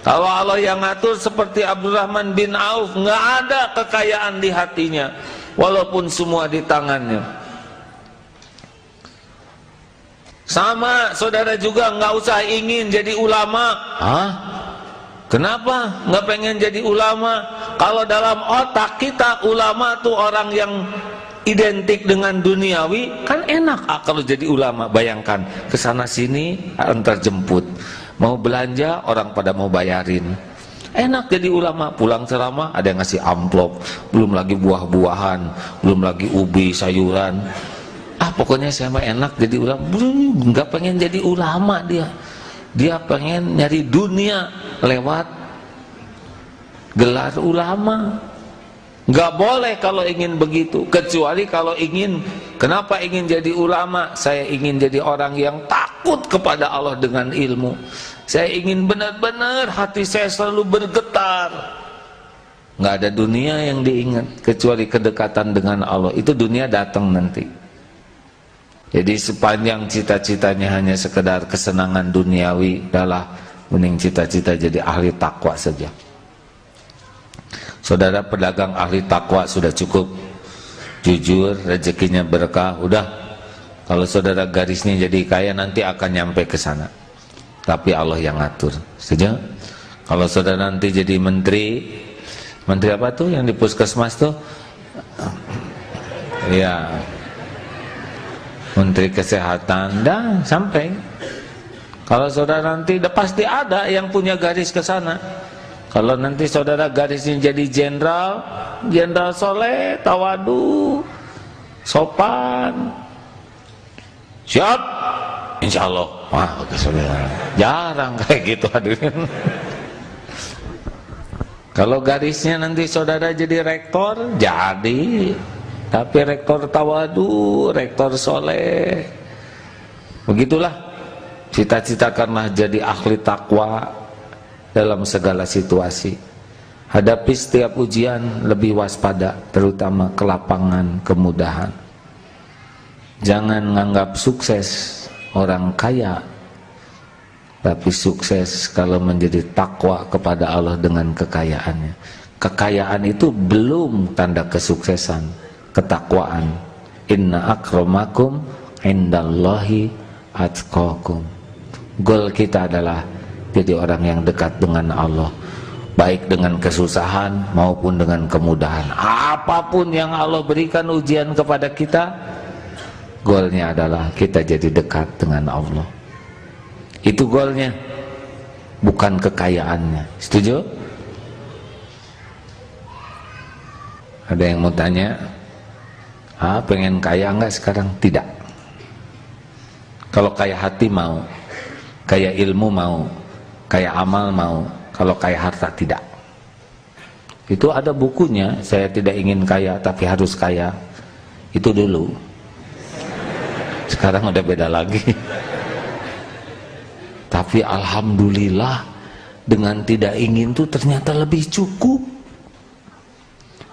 Kalau Allah yang ngatur seperti Abdurrahman bin Auf, nggak ada kekayaan di hatinya, walaupun semua di tangannya. Sama saudara juga nggak usah ingin jadi ulama. Hah? Kenapa nggak pengen jadi ulama? Kalau dalam otak kita ulama tuh orang yang identik dengan duniawi, kan enak kalau jadi ulama. Bayangkan kesana sini antar jemput, mau belanja orang pada mau bayarin. Enak jadi ulama, pulang ceramah ada yang ngasih amplop, belum lagi buah-buahan, belum lagi ubi, sayuran. Pokoknya saya mah enak jadi ulama. Nggak pengen jadi ulama dia pengen nyari dunia lewat gelar ulama. Nggak boleh kalau ingin begitu, kecuali kalau ingin. Kenapa ingin jadi ulama? Saya ingin jadi orang yang takut kepada Allah dengan ilmu. Saya ingin benar-benar hati saya selalu bergetar. Nggak ada dunia yang diingat kecuali kedekatan dengan Allah. Itu dunia datang nanti. Jadi sepanjang cita-citanya hanya sekedar kesenangan duniawi, adalah mending cita-cita jadi ahli takwa saja. Saudara pedagang ahli takwa sudah cukup, jujur, rezekinya berkah, udah. Kalau saudara garisnya jadi kaya nanti akan nyampe ke sana. Tapi Allah yang ngatur. Setuju? Kalau saudara nanti jadi menteri apa tuh yang di puskesmas tuh? Iya. Menteri kesehatan, dah sampai. Kalau saudara nanti pasti ada yang punya garis ke sana. Kalau nanti saudara garisnya jadi jenderal soleh, tawadu, sopan, siap, insya Allah. Wah, oke saudara. Jarang kayak gitu hadirin. Kalau garisnya nanti saudara jadi rektor, jadi. Tapi rektor tawadu, rektor soleh. Begitulah cita-cita karena jadi ahli takwa dalam segala situasi. Hadapi setiap ujian lebih waspada, terutama kelapangan, kemudahan. Jangan menganggap sukses orang kaya, tapi sukses kalau menjadi takwa kepada Allah dengan kekayaannya. Kekayaan itu belum tanda kesuksesan. Ketakwaan. Inna akramakum indallahi atqakum. Goal kita adalah jadi orang yang dekat dengan Allah, baik dengan kesusahan maupun dengan kemudahan. Apapun yang Allah berikan ujian kepada kita, goalnya adalah kita jadi dekat dengan Allah. Itu goalnya, bukan kekayaannya. Setuju? Ada yang mau tanya? Pengen kaya enggak sekarang? Tidak. Kalau kaya hati mau, kaya ilmu mau, kaya amal mau. Kalau kaya harta tidak. Itu ada bukunya. Saya tidak ingin kaya tapi harus kaya. Itu dulu. Sekarang udah beda lagi. Tapi alhamdulillah dengan tidak ingin tuh ternyata lebih cukup.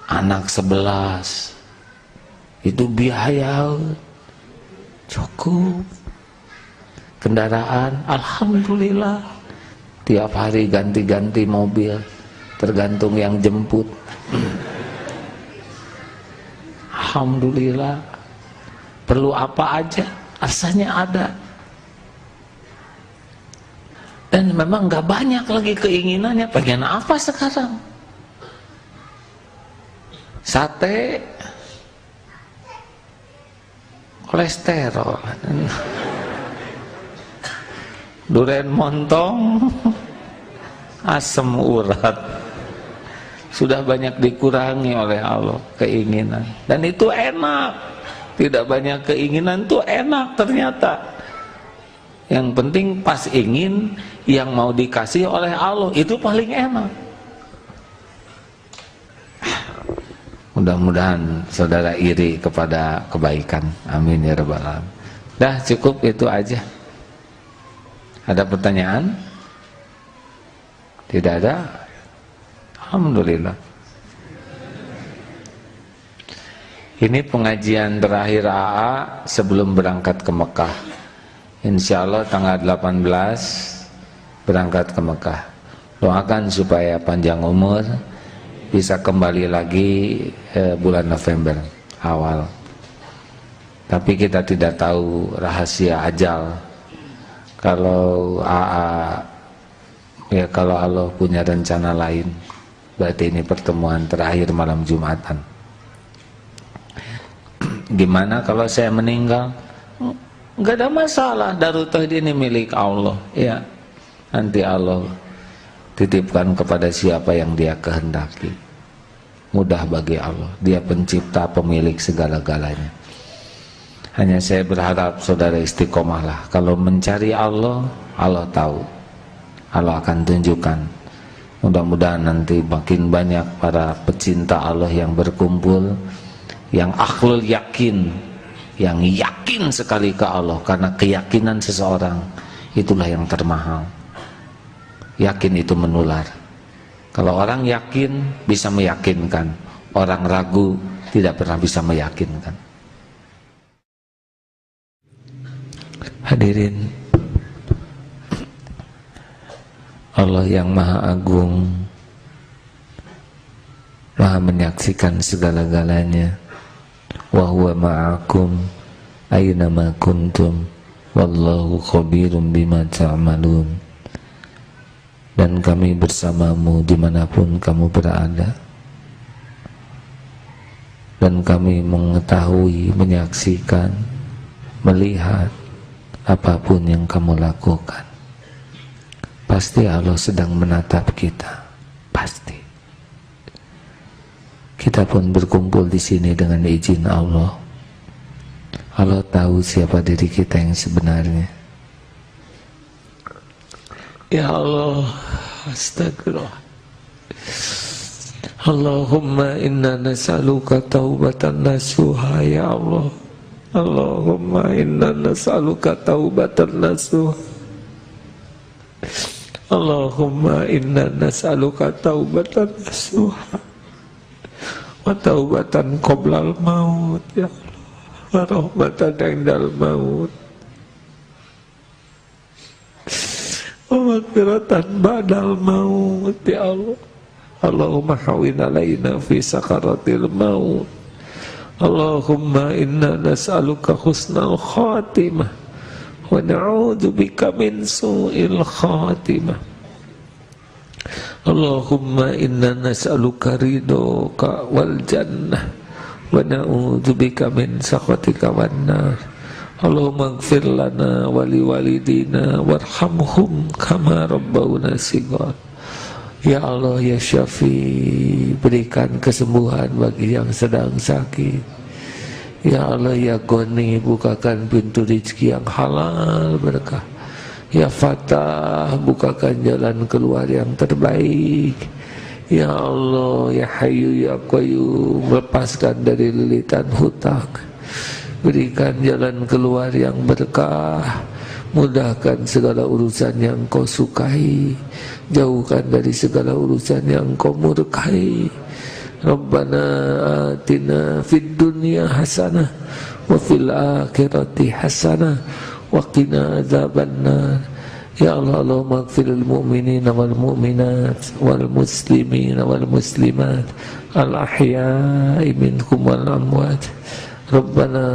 Anak 11 itu biaya cukup. Kendaraan alhamdulillah tiap hari ganti-ganti mobil, tergantung yang jemput. Alhamdulillah. Perlu apa aja rasanya ada. Dan memang gak banyak lagi keinginannya. Pengen apa sekarang? Sate, kolesterol, durian montong, asam urat. Sudah banyak dikurangi oleh Allah keinginan. Dan itu enak. Tidak banyak keinginan itu enak ternyata. Yang penting pas ingin yang mau dikasih oleh Allah itu paling enak. Mudah-mudahan saudara iri kepada kebaikan. Amin ya rabbal alamin. Dah cukup itu aja. Ada pertanyaan? Tidak ada? Alhamdulillah. Ini pengajian terakhir AA sebelum berangkat ke Mekah. Insya Allah tanggal 18 berangkat ke Mekah. Doakan supaya panjang umur, bisa kembali lagi bulan November awal. Tapi kita tidak tahu rahasia ajal. Kalau AA, ya kalau Allah punya rencana lain, berarti ini pertemuan terakhir malam Jumatan. Gimana kalau saya meninggal? Enggak ada masalah, Darut Tauhid ini milik Allah. Ya, nanti Allah titipkan kepada siapa yang Dia kehendaki. Mudah bagi Allah, Dia pencipta, pemilik segala-galanya. Hanya saya berharap saudara istiqomahlah. Kalau mencari Allah, Allah tahu, Allah akan tunjukkan. Mudah-mudahan nanti makin banyak para pecinta Allah yang berkumpul, yang akhlul yakin, yang yakin sekali ke Allah. Karena keyakinan seseorang itulah yang termahal. Yakin itu menular. Kalau orang yakin bisa meyakinkan, orang ragu tidak pernah bisa meyakinkan. Hadirin, Allah yang Maha Agung, Maha menyaksikan segala-galanya. Wa huwa ma'akum aina ma kuntum wallahu khabirum bima ta'malun. Dan kami bersamamu dimanapun kamu berada, dan kami mengetahui, menyaksikan, melihat apapun yang kamu lakukan. Pasti Allah sedang menatap kita, pasti. Kita pun berkumpul di sini dengan izin Allah. Allah tahu siapa diri kita yang sebenarnya. Ya Allah, astagfirullah. Allahumma inna nas'aluka taubatan nasuha ya Allah. Allahumma inna nas'aluka taubatan nasuha. Allahumma inna nas'aluka taubatan nasuha wa taubatan qoblal maut ya Allah, wa rahmatan indal maut, wa maghfiratan ba'dal maut ya Allah. Allahumma hawwin alaina fi sakaratil maut. Allahumma inna nas'aluka husnal khatimah wa na'udzubika min su'il khatimah. Allahumma inna nas'aluka ridhoka wal jannah wa na'udzubika min sakhatika wan nar. Allahumma ighfir lana wa liwalidina warhamhum kama rabbawna shighar. Ya Allah ya Syafi, berikan kesembuhan bagi yang sedang sakit. Ya Allah ya Goni, bukakan pintu rezeki yang halal berkah. Ya Fatah, bukakan jalan keluar yang terbaik. Ya Allah ya Hayyu ya Qayyum, lepaskan dari lilitan hutang. Berikan jalan keluar yang berkah. Mudahkan segala urusan yang kau sukai, jauhkan dari segala urusan yang kau murkai. Rabbana atina fid dunya hasanah wa fil akhirati hasanah wa qina adzabannar. Ya Allah, Allahumma ighfiril mu'minina wal mu'minat wal muslimina wal muslimat al ahya'i minhum wal amwat. Rabbana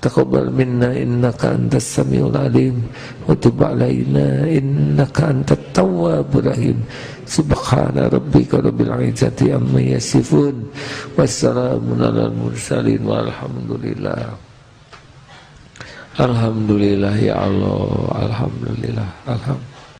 taqabbal minna innaka antas samiul alim wa tub alaina innaka antat tawwabur rahim. Subhana rabbika rabbil izzati amma yasifun wassalamun alal mursalin walhamdulillah. Alhamdulillah ya Allah, alhamdulillah, alhamdulillah.